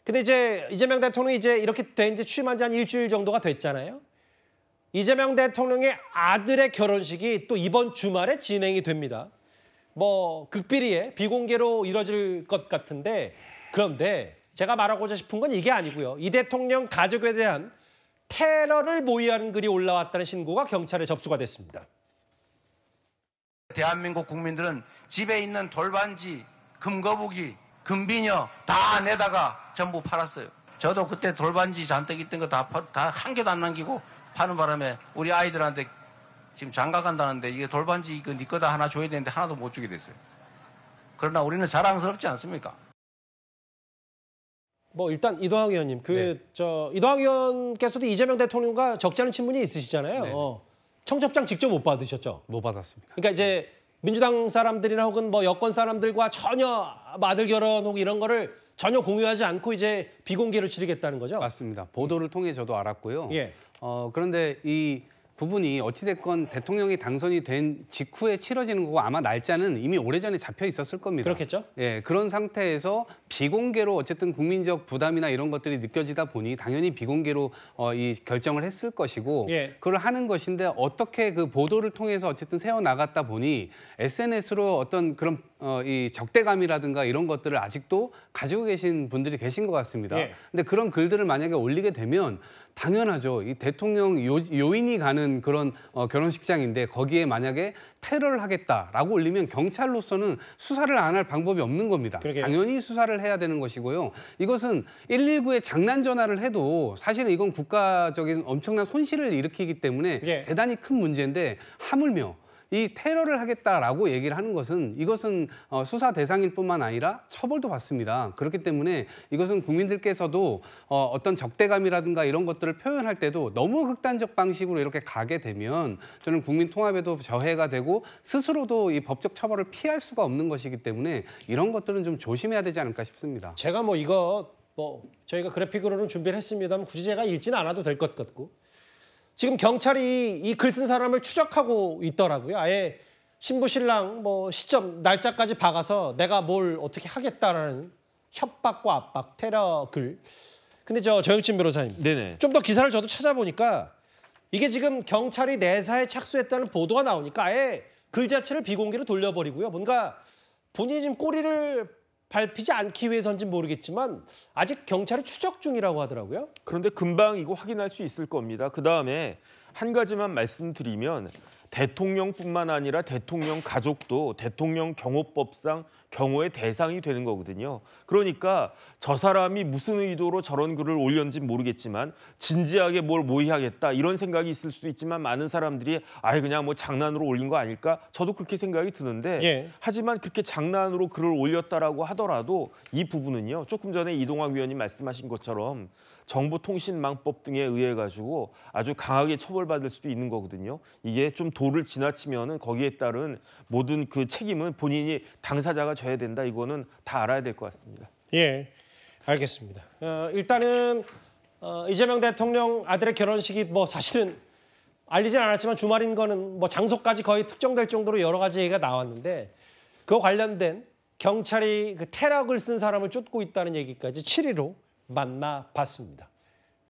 근데 이제 이재명 대통령이 이제 이렇게 된 지 취임한 지 한 일주일 정도가 됐잖아요. 이재명 대통령의 아들의 결혼식이 또 이번 주말에 진행이 됩니다. 뭐 극비리에 비공개로 이뤄질 것 같은데 그런데 제가 말하고자 싶은 건 이게 아니고요. 이 대통령 가족에 대한 테러를 모의하는 글이 올라왔다는 신고가 경찰에 접수가 됐습니다. 대한민국 국민들은 집에 있는 돌반지, 금거북이, 금비녀 다 내다가 전부 팔았어요. 저도 그때 돌반지 잔뜩 있던 거 다 한 개도 안 남기고 파는 바람에 우리 아이들한테 지금 장가 간다는데 이게 돌반지 이거 네 거다 하나 줘야 되는데 하나도 못 주게 됐어요. 그러나 우리는 자랑스럽지 않습니까? 뭐 일단 이동학 의원님, 네. 이동학 의원께서도 이재명 대통령과 적지 않은 친분이 있으시잖아요. 네. 청첩장 직접 못 받으셨죠? 못 받았습니다. 그러니까 이제 민주당 사람들이나 혹은 뭐 여권 사람들과 전혀 아들 결혼 혹은 이런 거를 전혀 공유하지 않고 이제 비공개로 치르겠다는 거죠? 맞습니다. 보도를 통해 저도 알았고요. 예. 그런데 이 부분이 어찌됐건 대통령이 당선이 된 직후에 치러지는 거고 아마 날짜는 이미 오래전에 잡혀 있었을 겁니다. 그렇겠죠? 예, 그런 상태에서 비공개로 어쨌든 국민적 부담이나 이런 것들이 느껴지다 보니 당연히 비공개로 이 결정을 했을 것이고 예. 그걸 하는 것인데 어떻게 그 보도를 통해서 어쨌든 세워 나갔다 보니 SNS로 어떤 그런 이 적대감이라든가 이런 것들을 아직도 가지고 계신 분들이 계신 것 같습니다. 예. 근데 그런 글들을 만약에 올리게 되면 당연하죠. 이 대통령 요인이 가는 그런 결혼식장인데 거기에 만약에 테러를 하겠다라고 올리면 경찰로서는 수사를 안 할 방법이 없는 겁니다. 그러게요. 당연히 수사를 해야 되는 것이고요. 이것은 119에 장난 전화를 해도 사실은 이건 국가적인 엄청난 손실을 일으키기 때문에 예. 대단히 큰 문제인데 하물며 이 테러를 하겠다라고 얘기를 하는 것은 이것은 수사 대상일 뿐만 아니라 처벌도 받습니다. 그렇기 때문에 이것은 국민들께서도 어떤 적대감이라든가 이런 것들을 표현할 때도 너무 극단적 방식으로 이렇게 가게 되면 저는 국민 통합에도 저해가 되고 스스로도 이 법적 처벌을 피할 수가 없는 것이기 때문에 이런 것들은 좀 조심해야 되지 않을까 싶습니다. 제가 저희가 그래픽으로는 준비를 했습니다만 굳이 제가 읽지는 않아도 될 것 같고 지금 경찰이 이 글 쓴 사람을 추적하고 있더라고요. 아예 신부 신랑 시점 날짜까지 박아서 내가 뭘 어떻게 하겠다라는 협박과 압박, 테러 글. 근데 정영진 변호사님, 네네. 좀 더 기사를 저도 찾아보니까 이게 지금 경찰이 내사에 착수했다는 보도가 나오니까 아예 글 자체를 비공개로 돌려버리고요. 뭔가 본인이 지금 꼬리를 밟히지 않기 위해서인지 모르겠지만 아직 경찰이 추적 중이라고 하더라고요. 그런데 금방 이거 확인할 수 있을 겁니다. 그다음에 한 가지만 말씀드리면 대통령뿐만 아니라 대통령 가족도 대통령 경호법상 경호의 대상이 되는 거거든요. 그러니까 저 사람이 무슨 의도로 저런 글을 올렸는지 모르겠지만 진지하게 뭘 모의하겠다 이런 생각이 있을 수도 있지만 많은 사람들이 아예 그냥 뭐 장난으로 올린 거 아닐까? 저도 그렇게 생각이 드는데 예. 하지만 그렇게 장난으로 글을 올렸다라고 하더라도 이 부분은요. 조금 전에 이동학 위원님 말씀하신 것처럼 정보통신망법 등에 의해 가지고 아주 강하게 처벌받을 수도 있는 거거든요. 이게 좀 도를 지나치면은 거기에 따른 모든 그 책임은 본인이 당사자가 져야 된다. 이거는 다 알아야 될 것 같습니다. 예, 알겠습니다. 일단은 이재명 대통령 아들의 결혼식이 사실은 알리진 않았지만 주말인 거는 장소까지 거의 특정될 정도로 여러 가지 얘기가 나왔는데 그거 관련된 경찰이 그 테러 글 쓴 사람을 쫓고 있다는 얘기까지 7위로 만나봤습니다.